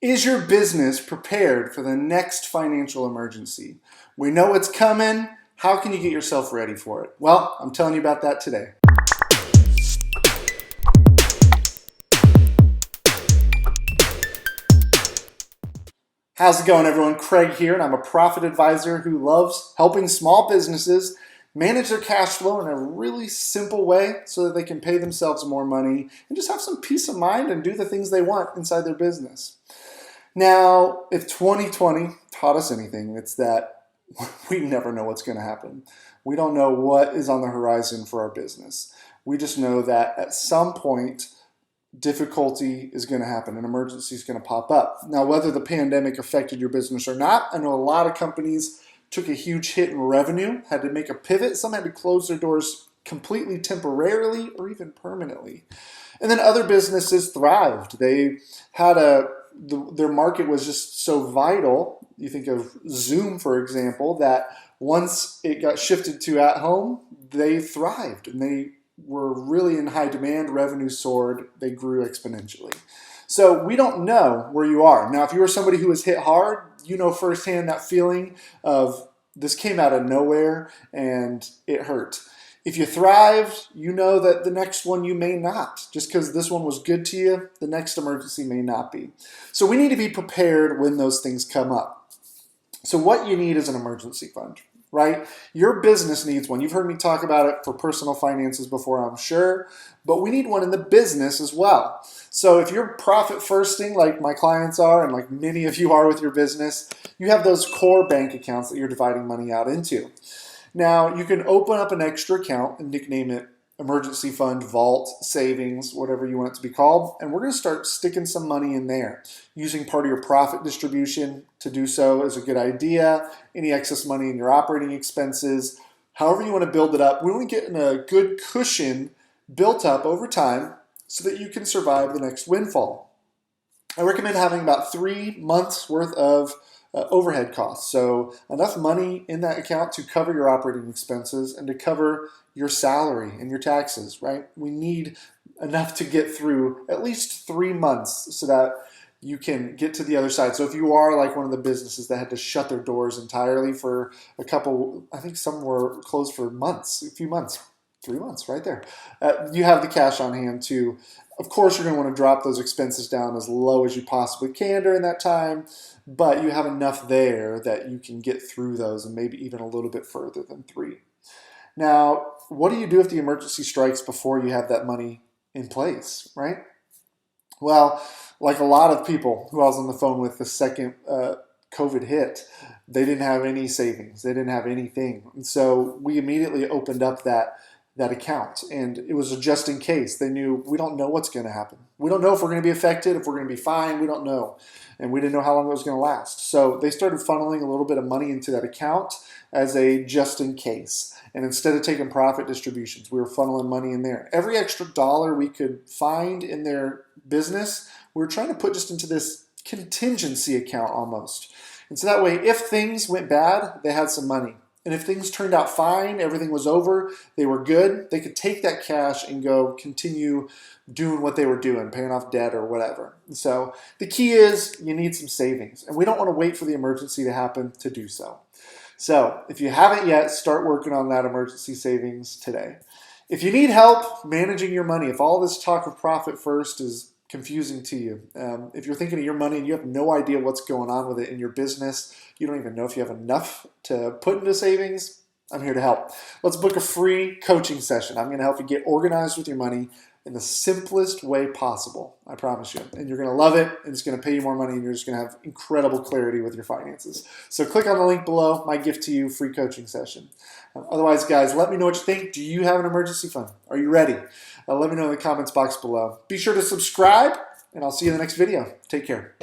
Is your business prepared for the next financial emergency? We know it's coming. How can you get yourself ready for it? Well, I'm telling you about that today. How's it going, everyone? Craig here, and I'm a profit advisor who loves helping small businesses manage their cash flow in a really simple way so that they can pay themselves more money and just have some peace of mind and do the things they want inside their business. Now, if 2020 taught us anything, it's that we never know what's going to happen. We don't know what is on the horizon for our business. We just know that at some point, difficulty is going to happen, an emergency is going to pop up. Now, whether the pandemic affected your business or not, I know a lot of companies took a huge hit in revenue, had to make a pivot. Some had to close their doors completely temporarily or even permanently. And then other businesses thrived. They had their market was just so vital. You think of Zoom, for example, that once it got shifted to at home, they thrived and they were really in high demand. Revenue soared. They grew exponentially. So we don't know where you are. Now, if you are somebody who was hit hard, you know firsthand that feeling of this came out of nowhere and it hurt. If you thrived, you know that the next one you may not. Just because this one was good to you, the next emergency may not be. So we need to be prepared when those things come up. So what you need is an emergency fund, right? Your business needs one. You've heard me talk about it for personal finances before, I'm sure, but we need one in the business as well. So if you're profit firsting like my clients are and like many of you are with your business, you have those core bank accounts that you're dividing money out into. Now, you can open up an extra account and nickname it emergency fund, vault, savings, whatever you want it to be called. And we're going to start sticking some money in there. Using part of your profit distribution to do so is a good idea. Any excess money in your operating expenses, however you want to build it up. We want to get in a good cushion built up over time so that you can survive the next windfall. I recommend having about 3 months worth of overhead costs. So enough money in that account to cover your operating expenses and to cover your salary and your taxes, right? We need enough to get through at least 3 months so that you can get to the other side. So if you are like one of the businesses that had to shut their doors entirely for a couple, I think some were closed for months, a few months, 3 months right there. You have the cash on hand too. Of course, you're going to want to drop those expenses down as low as you possibly can during that time, but you have enough there that you can get through those and maybe even a little bit further than 3. Now, what do you do if the emergency strikes before you have that money in place, right? Well, like a lot of people who I was on the phone with the second COVID hit, they didn't have any savings. They didn't have anything. And so we immediately opened up that account, and it was a just in case. They knew we don't know what's going to happen. We don't know if we're going to be affected, if we're going to be fine. We don't know. And we didn't know how long it was going to last. So they started funneling a little bit of money into that account as a just in case. And instead of taking profit distributions, we were funneling money in there. Every extra dollar we could find in their business, we were trying to put just into this contingency account almost. And so that way, if things went bad, they had some money. And if things turned out fine, everything was over, they were good, they could take that cash and go continue doing what they were doing, paying off debt or whatever. And so the key is you need some savings. And we don't want to wait for the emergency to happen to do so. So if you haven't yet, start working on that emergency savings today. If you need help managing your money, if all this talk of profit first is confusing to you, if you're thinking of your money and you have no idea what's going on with it in your business, you don't even know if you have enough to put into savings, I'm here to help. Let's book a free coaching session. I'm going to help you get organized with your money in the simplest way possible. I promise you. And you're going to love it, and it's going to pay you more money, and you're just going to have incredible clarity with your finances. So click on the link below, my gift to you, free coaching session. Otherwise, guys, let me know what you think. Do you have an emergency fund? Are you ready? Let me know in the comments box below. Be sure to subscribe, and I'll see you in the next video. Take care.